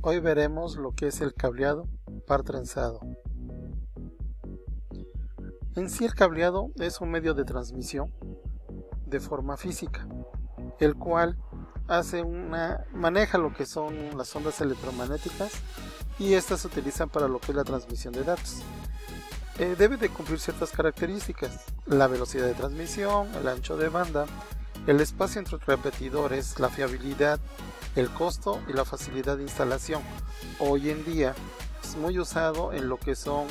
Hoy veremos lo que es el cableado par trenzado. En sí el cableado es un medio de transmisión de forma física, el cual maneja lo que son las ondas electromagnéticas y estas se utilizan para lo que es la transmisión de datos. Debe de cumplir ciertas características: la velocidad de transmisión, el ancho de banda, el espacio entre repetidores, la fiabilidad, el costo y la facilidad de instalación. Hoy en día es muy usado en lo que son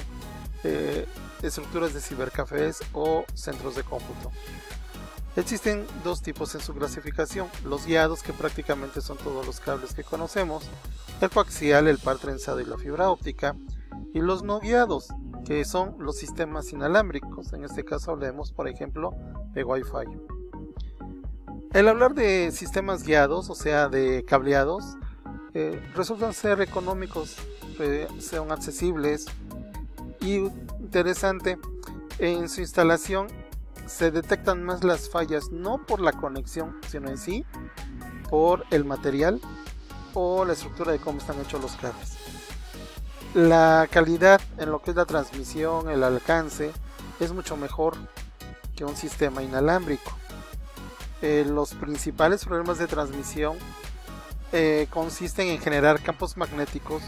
estructuras de cibercafés o centros de cómputo. Existen dos tipos en su clasificación: los guiados, que prácticamente son todos los cables que conocemos, el coaxial, el par trenzado y la fibra óptica, y los no guiados, que son los sistemas inalámbricos. En este caso hablemos, por ejemplo, de Wi-Fi. El hablar de sistemas guiados, o sea de cableados, resultan ser económicos, son accesibles y interesante. En su instalación se detectan más las fallas, no por la conexión, sino en sí por el material o la estructura de cómo están hechos los cables. La calidad en lo que es la transmisión, el alcance, es mucho mejor que un sistema inalámbrico. Los principales problemas de transmisión consisten en generar campos magnéticos,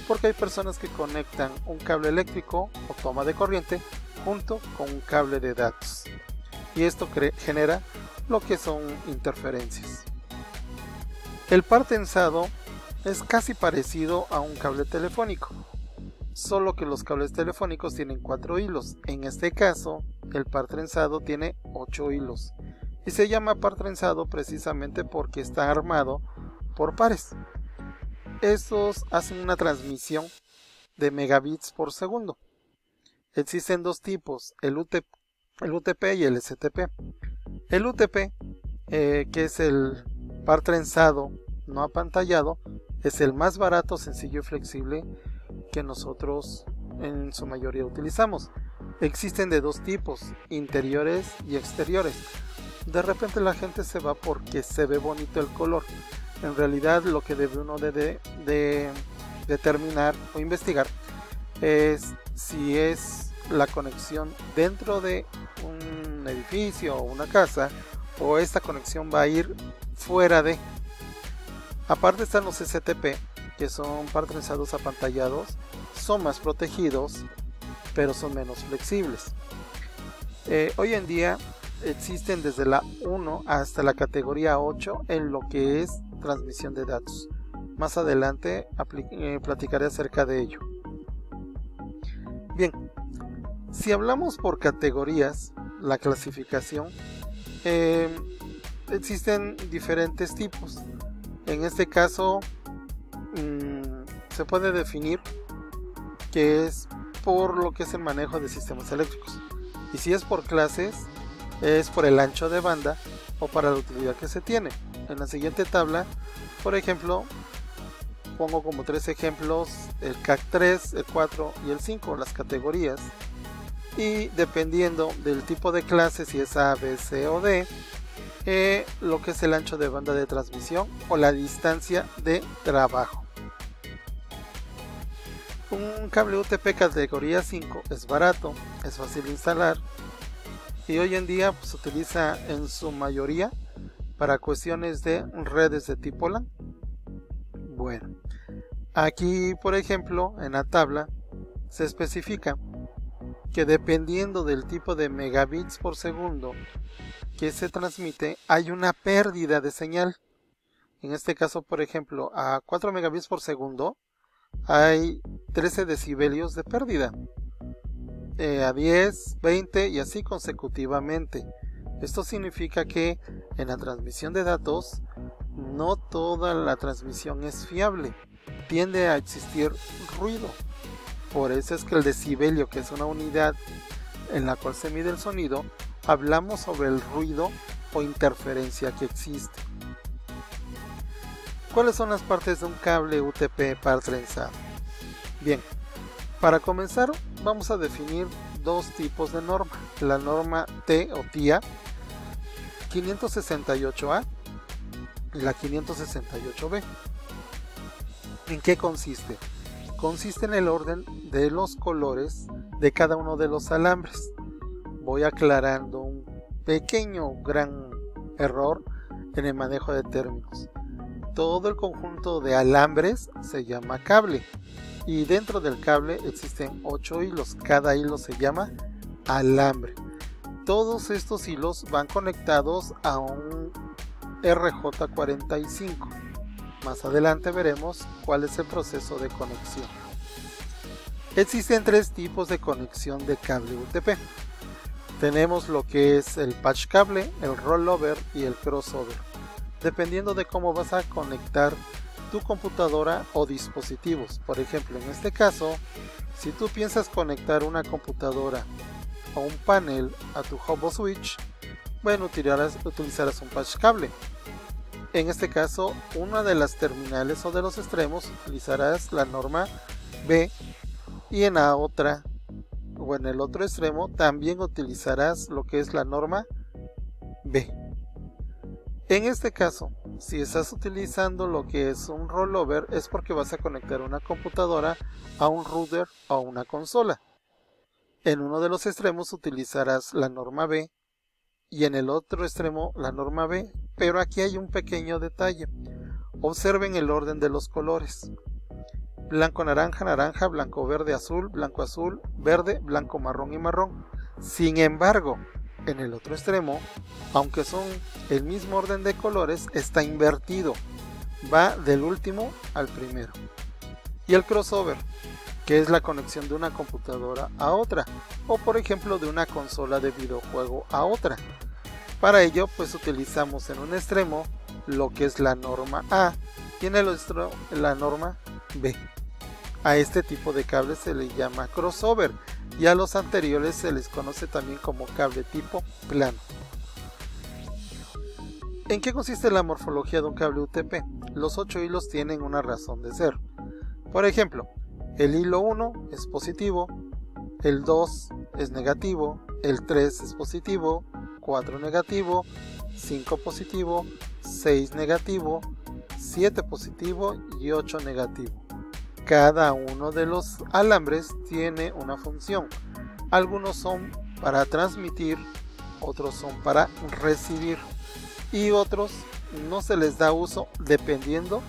porque hay personas que conectan un cable eléctrico o toma de corriente junto con un cable de datos, y esto genera lo que son interferencias. El par trenzado es casi parecido a un cable telefónico, solo que los cables telefónicos tienen 4 hilos. En este caso el par trenzado tiene 8 hilos y se llama par trenzado precisamente porque está armado por pares. Estos hacen una transmisión de megabits por segundo. Existen dos tipos, el UTP y el STP. El UTP, que es el par trenzado no apantallado, es el más barato, sencillo y flexible que nosotros en su mayoría utilizamos. Existen de dos tipos, interiores y exteriores. De repente la gente se va porque se ve bonito el color. En realidad lo que debe uno de determinar o investigar es si es la conexión dentro de un edificio o una casa, o esta conexión va a ir fuera de. Aparte están los STP, que son par trenzados apantallados, son más protegidos pero son menos flexibles. Hoy en día existen desde la 1 hasta la categoría 8 en lo que es transmisión de datos. Más adelante platicaré acerca de ello. Bien, si hablamos por categorías, la clasificación, existen diferentes tipos. En este caso se puede definir que es por lo que es el manejo de sistemas eléctricos, y si es por clases es por el ancho de banda o para la utilidad que se tiene. En la siguiente tabla, por ejemplo, pongo como 3 ejemplos: el CAC 3, el 4 y el 5, las categorías, y dependiendo del tipo de clase, si es A, B, C o D, lo que es el ancho de banda de transmisión o la distancia de trabajo. Un cable UTP categoría 5 es barato, es fácil de instalar y hoy en día se utiliza en su mayoría para cuestiones de redes de tipo LAN. Bueno, aquí por ejemplo en la tabla se especifica que dependiendo del tipo de megabits por segundo que se transmite, hay una pérdida de señal. En este caso, por ejemplo, a 4 megabits por segundo hay 13 decibelios de pérdida, a 10, 20 y así consecutivamente. Esto significa que en la transmisión de datos no toda la transmisión es fiable, tiende a existir ruido. Por eso es que el decibelio, que es una unidad en la cual se mide el sonido, hablamos sobre el ruido o interferencia que existe. ¿Cuáles son las partes de un cable UTP par trenzado? Bien, para comenzar vamos a definir dos tipos de norma: la norma T o TIA 568A y la 568B. ¿En qué consiste? Consiste en el orden de los colores de cada uno de los alambres. Voy aclarando un pequeño gran error en el manejo de términos. Todo el conjunto de alambres se llama cable y dentro del cable existen 8 hilos. Cada hilo se llama alambre. Todos estos hilos van conectados a un RJ45. Más adelante veremos cuál es el proceso de conexión. Existen 3 tipos de conexión de cable UTP. Tenemos lo que es el patch cable, el rollover y el crossover, dependiendo de cómo vas a conectar tu computadora o dispositivos. Por ejemplo, en este caso, si tú piensas conectar una computadora o un panel a tu hub o switch, bueno, utilizarás un patch cable. En este caso, una de las terminales o de los extremos utilizarás la norma B y en la otra o en el otro extremo también utilizarás lo que es la norma B. En este caso, si estás utilizando lo que es un rollover, es porque vas a conectar una computadora a un router o a una consola. En uno de los extremos utilizarás la norma B y en el otro extremo la norma B, pero aquí hay un pequeño detalle. Observen el orden de los colores: blanco naranja, naranja, blanco verde, azul, blanco azul, verde, blanco marrón y marrón. Sin embargo, en el otro extremo, aunque son el mismo orden de colores, está invertido, va del último al primero. Y el crossover, que es la conexión de una computadora a otra, o por ejemplo de una consola de videojuego a otra. Para ello pues utilizamos en un extremo lo que es la norma A y en el otro la norma B. A este tipo de cable se le llama crossover y a los anteriores se les conoce también como cable tipo plano. ¿En qué consiste la morfología de un cable UTP? Los 8 hilos tienen una razón de ser. Por ejemplo, el hilo 1 es positivo, el 2 es negativo, el 3 es positivo, 4 negativo, 5 positivo, 6 negativo, 7 positivo y 8 negativo. Cada uno de los alambres tiene una función. Algunos son para transmitir, otros son para recibir y otros no se les da uso dependiendo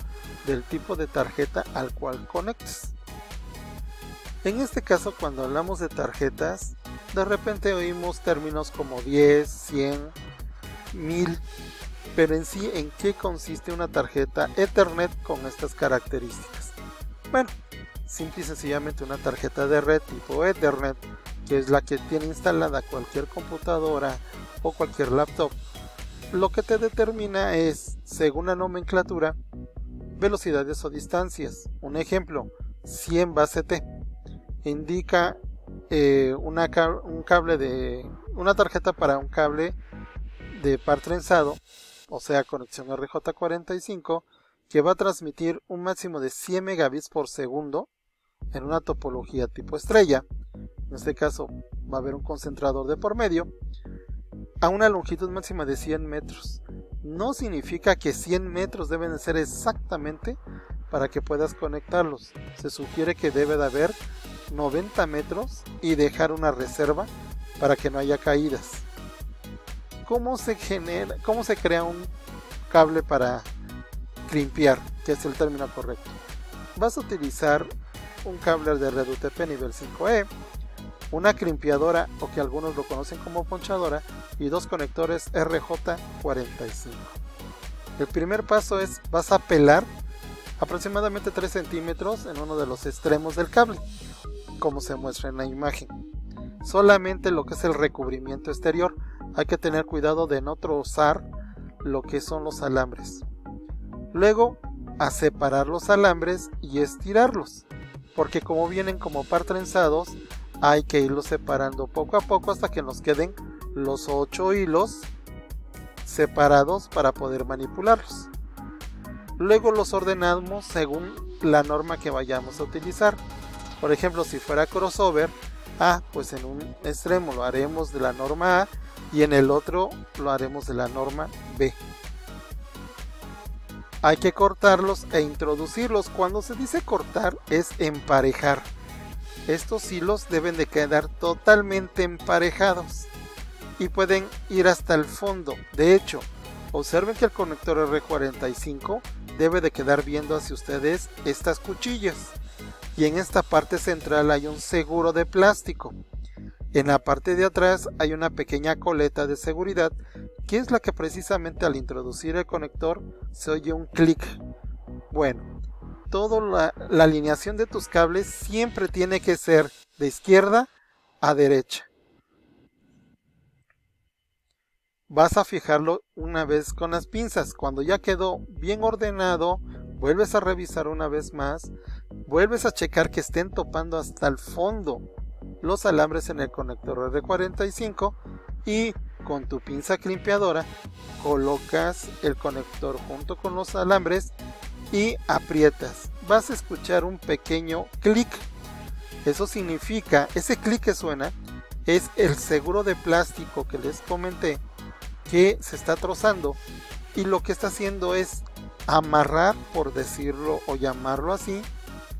del tipo de tarjeta al cual conectes. En este caso, cuando hablamos de tarjetas, de repente oímos términos como 10, 100, 1000, pero en sí, ¿en qué consiste una tarjeta Ethernet con estas características? Bueno, simple y sencillamente una tarjeta de red tipo Ethernet, que es la que tiene instalada cualquier computadora o cualquier laptop. Lo que te determina es, según la nomenclatura, velocidades o distancias. Un ejemplo, 100 base T indica una tarjeta para un cable de par trenzado, o sea conexión RJ45, que va a transmitir un máximo de 100 megabits por segundo en una topología tipo estrella. En este caso va a haber un concentrador de por medio a una longitud máxima de 100 metros. No significa que 100 metros deben de ser exactamente para que puedas conectarlos. Se sugiere que debe de haber 90 metros y dejar una reserva para que no haya caídas. ¿Cómo se crea un cable para crimpear, que es el término correcto? Vas a utilizar un cable de red UTP nivel 5E, una crimpeadora o que algunos lo conocen como ponchadora y dos conectores RJ45. El primer paso es, vas a pelar aproximadamente 3 centímetros en uno de los extremos del cable, como se muestra en la imagen. Solamente lo que es el recubrimiento exterior. Hay que tener cuidado de no trozar lo que son los alambres. Luego a separar los alambres y estirarlos, porque como vienen como par trenzados, hay que irlos separando poco a poco hasta que nos queden los 8 hilos separados para poder manipularlos. Luego los ordenamos según la norma que vayamos a utilizar. Por ejemplo, si fuera crossover, pues en un extremo lo haremos de la norma A y en el otro lo haremos de la norma B. hay que cortarlos e introducirlos. Cuando se dice cortar es emparejar. Estos hilos deben de quedar totalmente emparejados y pueden ir hasta el fondo. De hecho, observen que el conector R45 debe de quedar viendo hacia ustedes estas cuchillas, y en esta parte central hay un seguro de plástico. En la parte de atrás hay una pequeña coleta de seguridad, que es la que precisamente al introducir el conector se oye un clic. Bueno, toda la alineación de tus cables siempre tiene que ser de izquierda a derecha. Vas a fijarlo una vez con las pinzas. Cuando ya quedó bien ordenado, vuelves a revisar una vez más, vuelves a checar que estén topando hasta el fondo los alambres en el conector R45 y con tu pinza crimpeadora colocas el conector junto con los alambres y aprietas. Vas a escuchar un pequeño clic. Eso significa, ese clic que suena es el seguro de plástico que les comenté que se está trozando, y lo que está haciendo es amarrar, por decirlo o llamarlo así,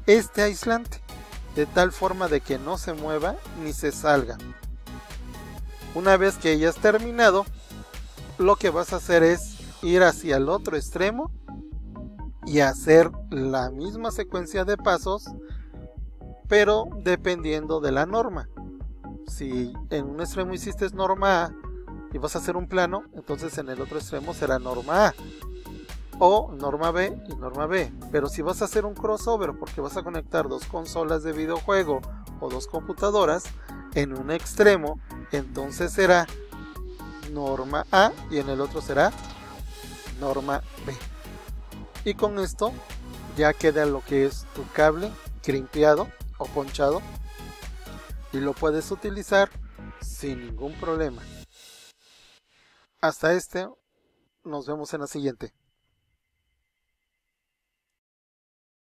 este aislante, de tal forma de que no se mueva ni se salga. Una vez que ya has terminado, lo que vas a hacer es ir hacia el otro extremo y hacer la misma secuencia de pasos, pero dependiendo de la norma. Si en un extremo hiciste norma A y vas a hacer un plano, entonces en el otro extremo será norma A, o norma B y norma B. Pero si vas a hacer un crossover porque vas a conectar dos consolas de videojuego o dos computadoras en un extremo, entonces será norma A y en el otro será norma B. Y con esto ya queda lo que es tu cable crimpeado o ponchado y lo puedes utilizar sin ningún problema. Hasta nos vemos en la siguiente.